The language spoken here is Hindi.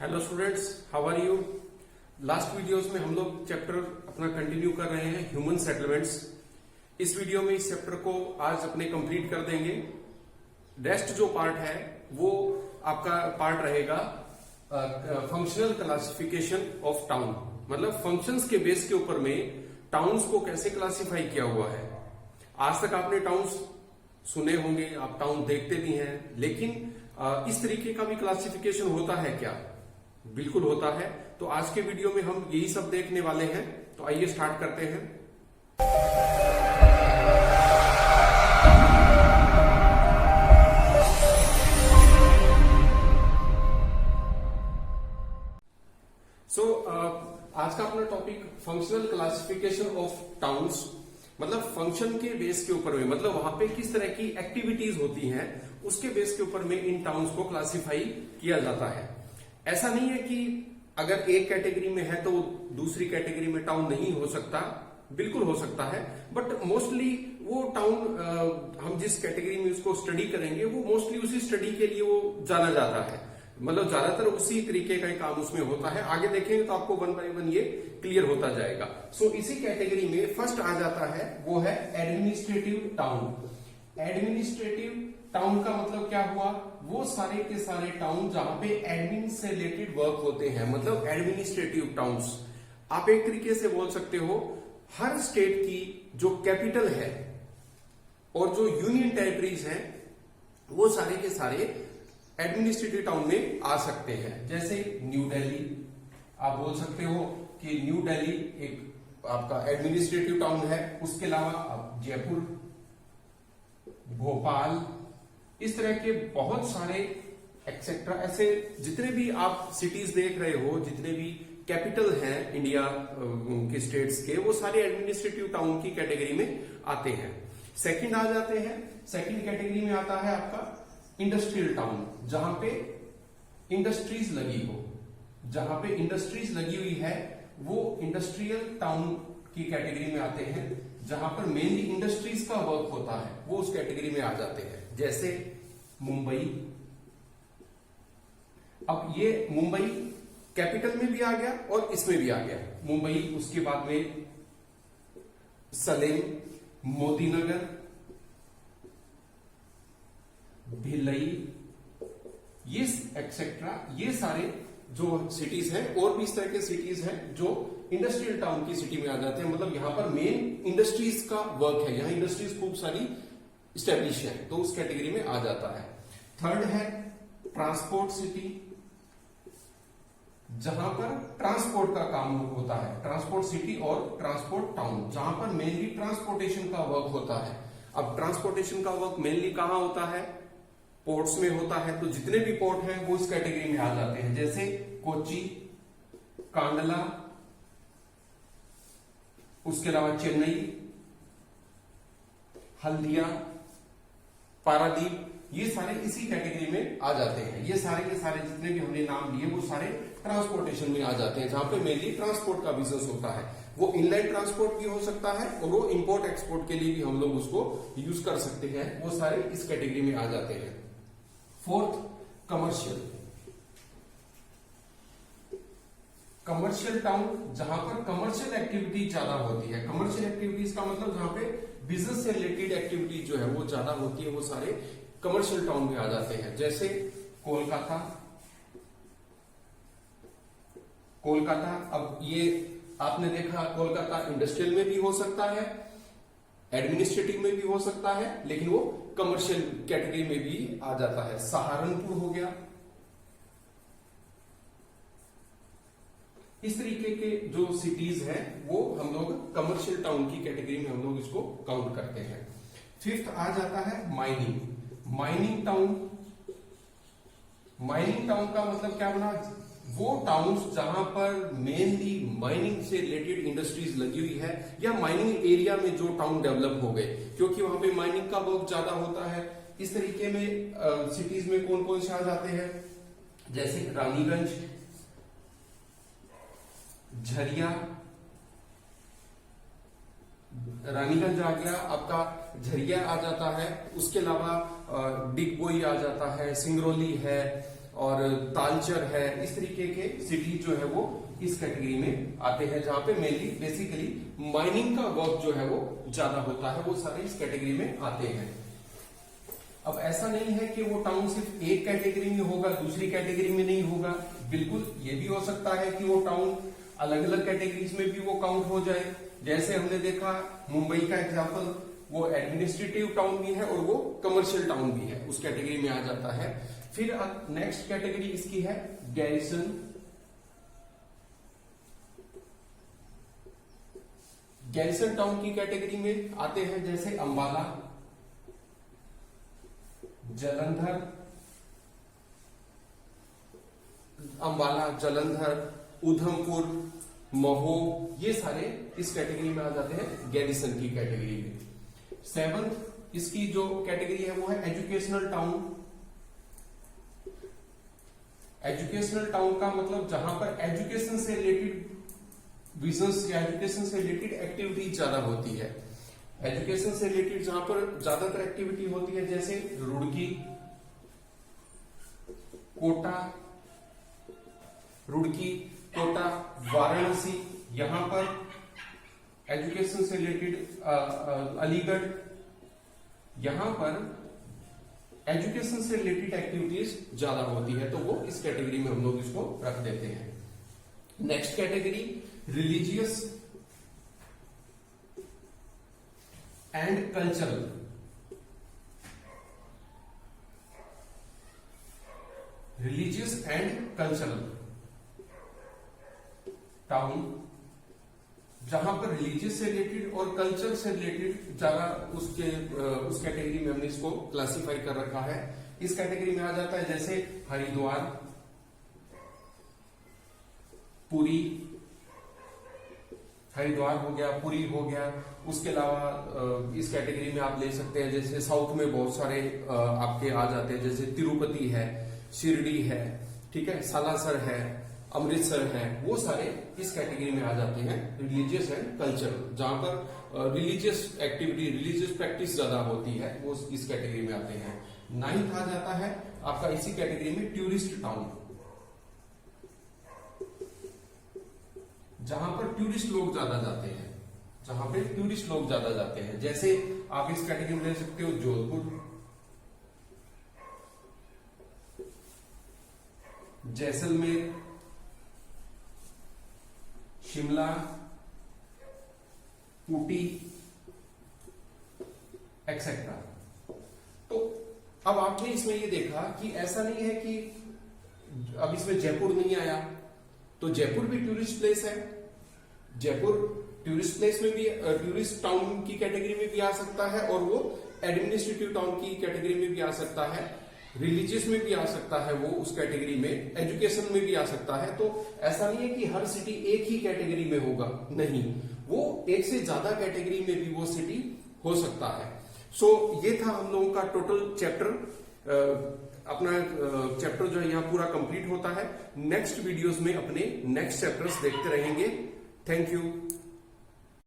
Hello students, how are you. Last videos में हम लोग चैप्टर अपना कंटिन्यू कर रहे हैं ह्यूमन सेटलमेंट्स। इस वीडियो में इस चैप्टर को आज अपने कंप्लीट कर देंगे। रेस्ट जो पार्ट है वो आपका पार्ट रहेगा फंक्शनल क्लासिफिकेशन ऑफ टाउन, मतलब फंक्शंस के बेस के ऊपर में टाउन्स को कैसे क्लासिफाई किया हुआ है। आज तक आपने टाउन्स सुने होंगे, आप टाउन देखते भी हैं, लेकिन इस तरीके का भी क्लासिफिकेशन होता है क्या? बिल्कुल होता है। तो आज के वीडियो में हम यही सब देखने वाले हैं। तो आइए स्टार्ट करते हैं। आज का अपना topic functional classification of towns, मतलब फंक्शन के बेस के ऊपर में, मतलब वहां पे किस तरह की एक्टिविटीज होती हैं उसके बेस के ऊपर में इन टाउन्स को क्लासिफाई किया जाता है। ऐसा नहीं है कि अगर एक कैटेगरी में है तो दूसरी कैटेगरी में टाउन नहीं हो सकता, बिल्कुल हो सकता है, बट मोस्टली वो टाउन हम जिस कैटेगरी में उसको स्टडी करेंगे वो मोस्टली उसी स्टडी के लिए वो जाना जाता है, मतलब ज्यादातर उसी तरीके का काम उसमें होता है। आगे देखेंगे तो आपको वन बाय वन ये क्लियर होता जाएगा। सो इसी कैटेगरी में फर्स्ट आ जाता है वो है एडमिनिस्ट्रेटिव टाउन। एडमिनिस्ट्रेटिव टाउन का मतलब क्या हुआ? वो सारे के सारे टाउन जहां पे एडमिन से रिलेटेड वर्क होते हैं, मतलब एडमिनिस्ट्रेटिव टाउन्स। आप एक तरीके से बोल सकते हो हर स्टेट की जो कैपिटल है और जो यूनियन टेरिटरीज हैं वो सारे के सारे एडमिनिस्ट्रेटिव टाउन में आ सकते हैं। जैसे न्यू दिल्ली, आप बोल सकते हो कि न्यू दिल्ली एक आपका एडमिनिस्ट्रेटिव टाउन है। उसके अलावा आप जयपुर, भोपाल, इस तरह के बहुत सारे एक्सेट्रा, ऐसे जितने भी आप सिटीज देख रहे हो, जितने भी कैपिटल हैं इंडिया के स्टेट्स के, वो सारे एडमिनिस्ट्रेटिव टाउन की कैटेगरी में आते हैं। सेकंड आ जाते हैं, सेकंड कैटेगरी में आता है आपका इंडस्ट्रियल टाउन, जहां पे इंडस्ट्रीज लगी हो। जहां पे इंडस्ट्रीज लगी हुई है वो इंडस्ट्रियल टाउन की कैटेगरी में आते हैं। जहां पर मेनली इंडस्ट्रीज का वर्क होता है वो उस कैटेगरी में आ जाते हैं। जैसे मुंबई, अब ये मुंबई कैपिटल में भी आ गया और इसमें भी आ गया मुंबई। उसके बाद में सलेम, मोदीनगर, भिलई, ये एक्सेट्रा, ये सारे जो सिटीज हैं और भी इस तरह के सिटीज हैं जो इंडस्ट्रियल टाउन की सिटी में आ जाते हैं। मतलब यहां पर मेन इंडस्ट्रीज का वर्क है, यहां इंडस्ट्रीज खूब सारी स्टैब्लिश है, तो उस कैटेगरी में आ जाता है। थर्ड है ट्रांसपोर्ट सिटी, जहां पर ट्रांसपोर्ट का काम होता है। ट्रांसपोर्ट सिटी और ट्रांसपोर्ट टाउन, जहां पर मेनली ट्रांसपोर्टेशन का वर्क होता है। अब ट्रांसपोर्टेशन का वर्क मेनली कहां होता है? पोर्ट्स में होता है। तो जितने भी पोर्ट हैं वो इस कैटेगरी में आ जाते हैं। जैसे कोची, कांडला, उसके अलावा चेन्नई, हल्दिया, पारादीप, ये सारे इसी कैटेगरी में आ जाते हैं। ये सारे के सारे जितने भी हमने नाम लिए वो सारे ट्रांसपोर्टेशन में आ जाते हैं, जहां पे मेनली ट्रांसपोर्ट का बिजनेस होता है। वो इनलाइन ट्रांसपोर्ट भी हो सकता है और वो इंपोर्ट एक्सपोर्ट के लिए भी हम लोग उसको यूज कर सकते हैं। वो सारे इस कैटेगरी में आ जाते हैं। Fourth, commercial. कमर्शियल टाउन, जहां पर कमर्शियल एक्टिविटी ज्यादा होती है। कमर्शियल एक्टिविटीज का मतलब जहां पे बिजनेस से रिलेटेड एक्टिविटी जो है वो ज्यादा होती है, वो सारे कमर्शियल टाउन में आ जाते हैं। जैसे कोलकाता, कोलकाता, अब ये आपने देखा कोलकाता इंडस्ट्रियल में भी हो सकता है, एडमिनिस्ट्रेटिव में भी हो सकता है, लेकिन वो कमर्शियल कैटेगरी में भी आ जाता है। सहारनपुर हो गया। इस तरीके के जो सिटीज हैं वो हम लोग कमर्शियल टाउन की कैटेगरी में हम लोग इसको काउंट करते हैं। फिफ्थ आ जाता है mining. Mining town, mining town का मतलब क्या बना? वो टाउन्स जहां पर मेनली माइनिंग से रिलेटेड इंडस्ट्रीज लगी हुई है, या माइनिंग एरिया में जो टाउन डेवलप हो गए, क्योंकि वहां पे माइनिंग का वर्क ज्यादा होता है। इस तरीके में सिटीज में कौन कौन से आ जाते हैं? जैसे रानीगंज, झरिया, रानीगंज आ गया आपका, झरिया आ जाता है। उसके अलावा डिगबोई आ जाता है, सिंगरौली है, और तालचर है, इस तरीके के सिटी जो है वो इस कैटेगरी में आते हैं, जहां पे मेनली बेसिकली माइनिंग का वर्क जो है वो ज्यादा होता है, वो सारे इस कैटेगरी में आते हैं। अब ऐसा नहीं है कि वो टाउन सिर्फ एक कैटेगरी में होगा, दूसरी कैटेगरी में नहीं होगा। बिल्कुल ये भी हो सकता है कि वो टाउन अलग अलग कैटेगरीज में भी वो काउंट हो जाए। जैसे हमने देखा मुंबई का एग्जांपल, वो एडमिनिस्ट्रेटिव टाउन भी है और वो कमर्शियल टाउन भी है, उस कैटेगरी में आ जाता है। फिर नेक्स्ट कैटेगरी इसकी है गैरिसन। गैरिसन टाउन की कैटेगरी में आते हैं जैसे अंबाला, जालंधर, उधमपुर, महो, ये सारे इस कैटेगरी में आ जाते हैं गैरिसन की कैटेगरी में। 7th इसकी जो कैटेगरी है वो है एजुकेशनल टाउन। एजुकेशनल टाउन का मतलब जहां पर एजुकेशन से रिलेटेड बिजनेस या एजुकेशन से रिलेटेड एक्टिविटी ज्यादा होती है। एजुकेशन से रिलेटेड जहां पर ज्यादातर एक्टिविटी होती है जैसे रुड़की, कोटा, वाराणसी, यहां पर एजुकेशन से रिलेटेड अलीगढ़, यहां पर एजुकेशन से रिलेटेड एक्टिविटीज ज्यादा होती है, तो वो इस कैटेगरी में हम लोग इसको रख देते हैं। Next category religious and cultural. Religious and cultural town, जहां पर रिलीजियस से रिलेटेड और कल्चर से रिलेटेड ज्यादा उस कैटेगरी में हमने इसको क्लासिफाई कर रखा है। इस कैटेगरी में आ जाता है जैसे हरिद्वार, पुरी, हरिद्वार हो गया, पुरी हो गया। उसके अलावा इस कैटेगरी में आप ले सकते हैं जैसे साउथ में बहुत सारे आपके आ जाते हैं, जैसे तिरुपति है, शिरडी है, ठीक है, सालासर है, अमृतसर है, वो सारे इस कैटेगरी में आ जाते हैं रिलीजियस एंड कल्चर, जहां पर रिलीजियस एक्टिविटी, रिलीजियस प्रैक्टिस ज्यादा होती है, वो इस कैटेगरी में आते हैं। 9th आ जाता है आपका इसी कैटेगरी में टूरिस्ट टाउन, जहां पर टूरिस्ट लोग ज्यादा जाते हैं, जहां पे टूरिस्ट लोग ज्यादा जाते हैं। जैसे आप इस कैटेगरी में ले सकते हो जोधपुर, जैसलमेर, शिमला, ऊटी एक्सेट्रा। तो अब आपने इसमें ये देखा कि ऐसा नहीं है कि अब इसमें जयपुर नहीं आया, तो जयपुर भी टूरिस्ट प्लेस है। जयपुर टूरिस्ट प्लेस में भी, टूरिस्ट टाउन की कैटेगरी में भी आ सकता है, और वो एडमिनिस्ट्रेटिव टाउन की कैटेगरी में भी आ सकता है, रिलीजियस में भी आ सकता है, वो उस कैटेगरी में, एजुकेशन में भी आ सकता है। तो ऐसा नहीं है कि हर सिटी एक ही कैटेगरी में होगा, नहीं, वो एक से ज्यादा कैटेगरी में भी वो सिटी हो सकता है। सो ये था हम लोगों का टोटल चैप्टर। अपना चैप्टर जो है यहाँ पूरा कंप्लीट होता है। नेक्स्ट वीडियोस में अपने नेक्स्ट चैप्टर्स देखते रहेंगे। Thank you.